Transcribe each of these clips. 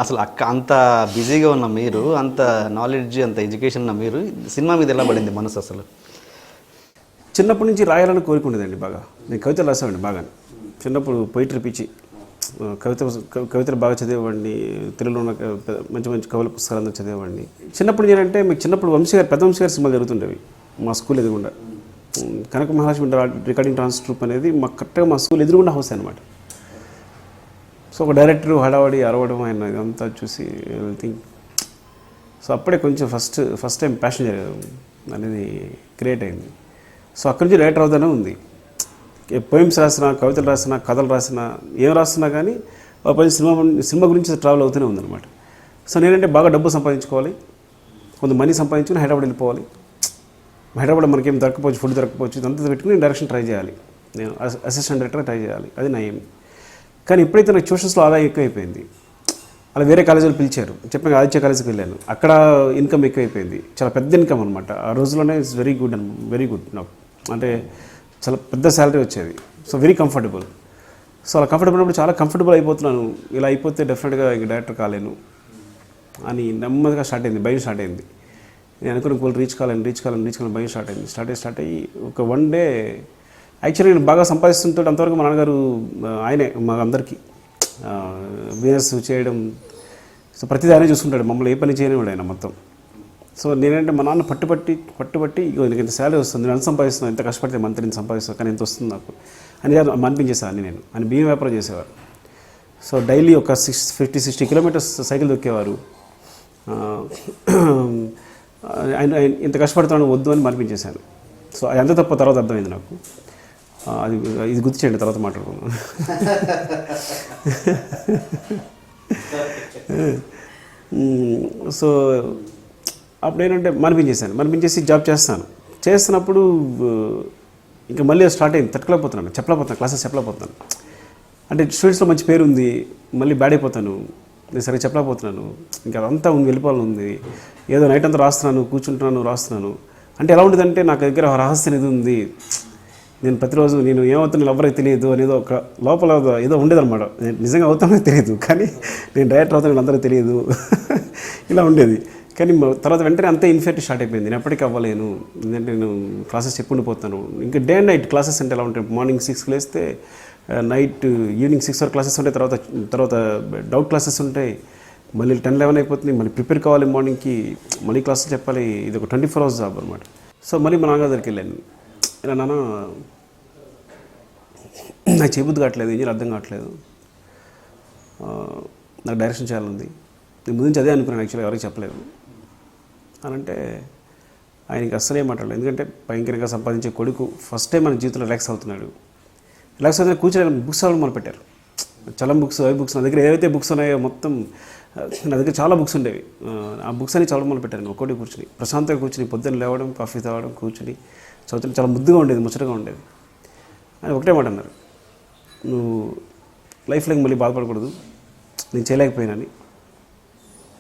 అసలు అంత బిజీగా ఉన్న మీరు, అంత నాలెడ్జ్, అంత ఎడ్యుకేషన్ ఉన్న మీరు, సినిమా మీద ఎలా పడింది మనసు అసలు? చిన్నప్పటి నుంచి రాయాలని కోరుకుండేదండి బాగా. నేను కవితలు రాసేవాడిని బాగా. చిన్నప్పుడు పోయిటరీ పిచ్చి. కవితలు బాగా చదివేవాడిని. తెలుగులో ఉన్న మంచి మంచి కవుల పుస్తకాలందరూ చదివేవాడిని. చిన్నప్పుడు ఏంటంటే మీకు చిన్నప్పుడు పెద్ద వంశీ గారి సినిమాలు జరుగుతుండేవి మా స్కూల్ ఎదురుగుండా. కనక మహాలక్ష్మి రికార్డింగ్ డాన్స్ ట్రూప్ అనేది కరెక్ట్గా మా స్కూల్ ఎదురుగుండా హౌస్ అనమాట. సో ఒక డైరెక్టర్ హడావడి అరవడం ఆయన ఇదంతా చూసి థింక్. సో అప్పుడే కొంచెం ఫస్ట్ టైం ప్యాషన్ అనేది క్రియేట్ అయింది. సో అక్కడి నుంచి రైటర్ అవుతానే ఉంది. పోయిమ్స్ రాసినా, కవితలు రాసినా, కథలు రాసినా, ఏం రాసినా కానీ సినిమా గురించి ట్రావెల్ అవుతూనే ఉందన్నమాట. సో నేనంటే బాగా డబ్బు సంపాదించుకోవాలి, కొంత మనీ సంపాదించుకుని హైదరాబాద్ వెళ్ళిపోవాలి. హైదరాబాద్ మనకేం దొరకపోవచ్చు, ఫుడ్ దొరకపోవచ్చు, ఇదంతా పెట్టుకుని డైరెక్షన్ ట్రై చేయాలి. నేను అసిస్టెంట్ డైరెక్టర్ ట్రై చేయాలి, అది నా ఏం. కానీ ఎప్పుడైతే నాకు ట్యూషన్స్లో ఆదాయం ఎక్కువైపోయింది, అలా వేరే కాలేజీలు పిలిచారు. చెప్పాను ఆదిత్య కాలేజీకి వెళ్ళాను. అక్కడ ఇన్కమ్ ఎక్కువైపోయింది, చాలా పెద్ద ఇన్కమ్ అనమాట. ఆ రోజుల్లోనే ఇట్స్ వెరీ గుడ్ నాకు. అంటే చాలా పెద్ద శాలరీ వచ్చేది. So very comfortable. సో అలా కంఫర్టబుల్ ఉన్నప్పుడు చాలా కంఫర్టబుల్ అయిపోతున్నాను. ఇలా అయిపోతే డెఫినెట్గా ఇంక డైరెక్టర్ కాలేను అని నెమ్మదిగా భయం స్టార్ట్ అయింది. నేను అనుకున్న గోల్ రీచ్ కావాలని భయం స్టార్ట్ అయ్యి ఒక వన్ డే యాక్చువల్లీ నేను బాగా సంపాదిస్తుంటే అంతవరకు మా నాన్నగారు ఆయనే మా అందరికీ బిజినెస్ చేయడం. సో ప్రతిదీ ఆయనే చూసుకుంటాడు, మమ్మల్ని ఏ పని చేయనివాడు ఆయన మొత్తం. సో నేనంటే మా నాన్న పట్టుబట్టి ఇగో నీకు ఇంత శాలరీ వస్తుంది, నేను ఎంత సంపాదిస్తున్నాను, ఎంత కష్టపడితే మంత్రి ఇంత సంపాదిస్తాను, కానీ ఎంత వస్తుంది నాకు అని అనిపించేసాను. నేను ఆయన బియ్యం వ్యాపారం చేసేవారు. సో డైలీ ఒక 50-60 కిలోమీటర్స్ సైకిల్ దొక్కేవారు. ఆయన ఇంత కష్టపడుతున్నాను వద్దు అని అనిపించేశాను. సో అది ఎంత తప్ప తర్వాత అర్థమైంది నాకు. ఇది గుర్తు చేయండి, తర్వాత మాట్లాడుకున్నాను. సో అప్పుడు ఏంటంటే మనిపించేసి జాబ్ చేస్తున్నప్పుడు ఇంకా మళ్ళీ స్టార్ట్ అయింది. చెప్పలేకపోతున్నాను క్లాసెస్ చెప్పలేకపోతున్నాను. అంటే స్టూడెంట్స్లో మంచి పేరు ఉంది, మళ్ళీ బ్యాడ్ అయిపోతాను, నేను సరిగ్గా చెప్పలేకపోతున్నాను. ఇంకా అదంతా వెళ్ళిపోవాలని ఉంది. ఏదో నైట్ అంతా రాస్తున్నాను. అంటే ఎలా ఉంటుందంటే నాకు దగ్గర రహస్యం ఇది ఉంది. నేను ప్రతిరోజు నేను ఏమవుతాను ఎవరికి తెలియదు అనేది ఒక లోపల ఏదో ఉండేదన్నమాట. నేను నిజంగా అవుతానో తెలియదు, కానీ నేను డైరెక్టర్ అవుతాను అందరికీ తెలియదు. ఇలా ఉండేది. కానీ తర్వాత వెంటనే అంతే ఇన్ఫెక్ట్ స్టార్ట్ అయిపోయింది. నేను ఎప్పటికీ అవ్వలేను, ఎందుకంటే నేను క్లాసెస్ చెప్పుకుండిపోతాను. ఇంకా డే అండ్ నైట్ క్లాసెస్ అంటే ఎలా ఉంటాయి, మార్నింగ్ 6కి లేస్తే నైట్ ఈవినింగ్ 6 వరకు క్లాసెస్ ఉంటాయి. తర్వాత డౌట్ క్లాసెస్ ఉంటాయి. మళ్ళీ 10-11 అయిపోతుంది. మళ్ళీ ప్రిపేర్ కావాలి, మార్నింగ్కి మళ్ళీ క్లాసెస్ చెప్పాలి. ఇది ఒక 24 hours జాబ్ అనమాట. సో మళ్ళీ మా నాన్న దగ్గరికి వెళ్ళాను. ఇలా నాన్న నాకు చేయబుద్ధి కావట్లేదు, ఏం అర్థం కావట్లేదు, నాకు డైరెక్షన్ చేయాలంది. నేను ముందు నుంచి అదే అనుకున్నాను, యాక్చువల్గా ఎవరికి చెప్పలేదు అని అంటే ఆయనకి అస్సలే మాట్లాడలేదు. ఎందుకంటే భయంకరంగా సంపాదించే కొడుకు ఫస్ట్ టైం మన జీవితంలో రిలాక్స్ అవుతున్నాడు. కూర్చొని బుక్స్ అవ్వడం మొదలుపెట్టారు. చలం బుక్స్, బుక్స్ నా దగ్గర ఏవైతే బుక్స్ ఉన్నాయో మొత్తం, నా దగ్గర చాలా బుక్స్ ఉండేవి. ఆ బుక్స్ అని చదవడం మొదలుపెట్టాను. ఒక్కోటి కూర్చుని ప్రశాంతంగా కూర్చుని పొద్దున్న లేవడం, కాఫీ తాగడం, కూర్చుని చదువుతున్న చాలా ముద్దుగా ఉండేది, ముచ్చటగా ఉండేది. అని ఒకటే మాట అన్నారు, నువ్వు లైఫ్లో మళ్ళీ బాధపడకూడదు, నేను చేయలేకపోయినాని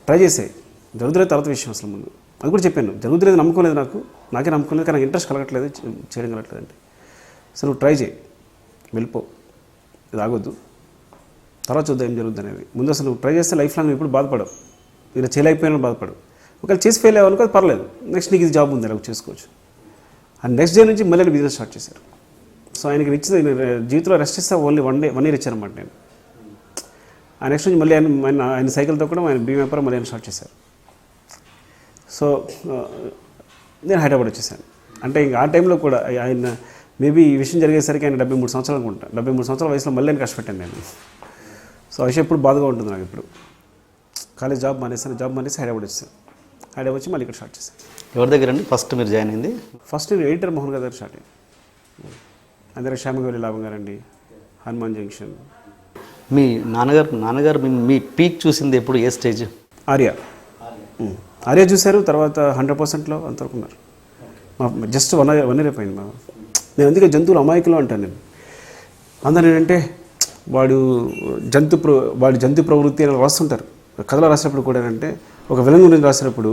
ట్రై చేసాయి. జరుగుతులేదు తర్వాత విషయం అసలు ముందు అది కూడా చెప్పాను. జరుగుతులేదు నమ్మకం లేదు, నాకే నమ్మకం లేదు, కానీ నాకు ఇంట్రెస్ట్ కలగట్లేదు, చేయడం కలగట్లేదు అంటే. సో నువ్వు ట్రై చేయి, వెళ్ళిపో, ఇది ఆగొద్దు, తర్వాత చూద్దాం ఏం జరుగుతుంది అనేది. ముందు అసలు నువ్వు ట్రై చేస్తే లైఫ్ లాంగ్ ఎప్పుడు బాధపడవు, ఇలా చేయలేకపోయినా బాధపడవు. ఒకవేళ చేసి ఫెయిల్ అవ్వనుకో అది పర్లేదు, నెక్స్ట్ నీకు ఇది జాబ్ ఉంది, అలా చేసుకోవచ్చు. అండ్ నెక్స్ట్ డే నుంచి మళ్ళీ బిజినెస్ స్టార్ట్ చేశారు. సో ఆయనకి జీవితంలో రెస్ట్ ఇస్తే ఓన్లీ 1 year ఇచ్చారన్నమాట. నేను ఆ నెక్స్ట్ నుంచి మళ్ళీ ఆయన సైకిల్తో కూడా ఆయన బియ్యం వ్యాపారం మళ్ళీ ఆయన స్టార్ట్ చేశారు. సో నేను హైదరాబాద్ వచ్చేసాను. అంటే ఇంకా ఆ టైంలో కూడా ఆయన మేబీ ఈ విషయం జరిగేసరికి ఆయన 73 సంవత్సరాలు అనుకుంటా. 73 సంవత్సరాల వయసులో మళ్ళీ నేను కష్టపెట్టాను నేను. సో ఆ విషయం ఎప్పుడు బాధగా ఉంటుంది నాకు. ఇప్పుడు కాలేజ్ జాబ్ మానేసి హైదరాబాద్ వచ్చేసాను. హైదరాబాద్ వచ్చి మళ్ళీ ఇక్కడ స్టార్ట్ చేశాను. ఎవరి దగ్గర అండి ఫస్ట్ మీరు జాయిన్ అయింది? ఫస్ట్ నేను ఎడిటర్ మోహన్ గారి దగ్గర స్టార్ట్ అయ్యింది. అందరూ శ్యామగౌరి లాభం గారండి, హనుమాన్ జంక్షన్. మీ నాన్నగారు మీ పీక్ చూసింది ఎప్పుడు, ఏ స్టేజ్? ఆర్య చూశారు. తర్వాత 100%లో అంతవరకు ఉన్నారు. జస్ట్ 1 year అయిపోయింది. నేను అందుకే జంతువులు అమాయకులు అంటాను నేను. అందరూ ఏంటంటే వాడు జంతు ప్రవృత్తి అని రాస్తుంటారు. కథలో రాసినప్పుడు కూడా ఏంటంటే ఒక విలన్ గురించి రాసినప్పుడు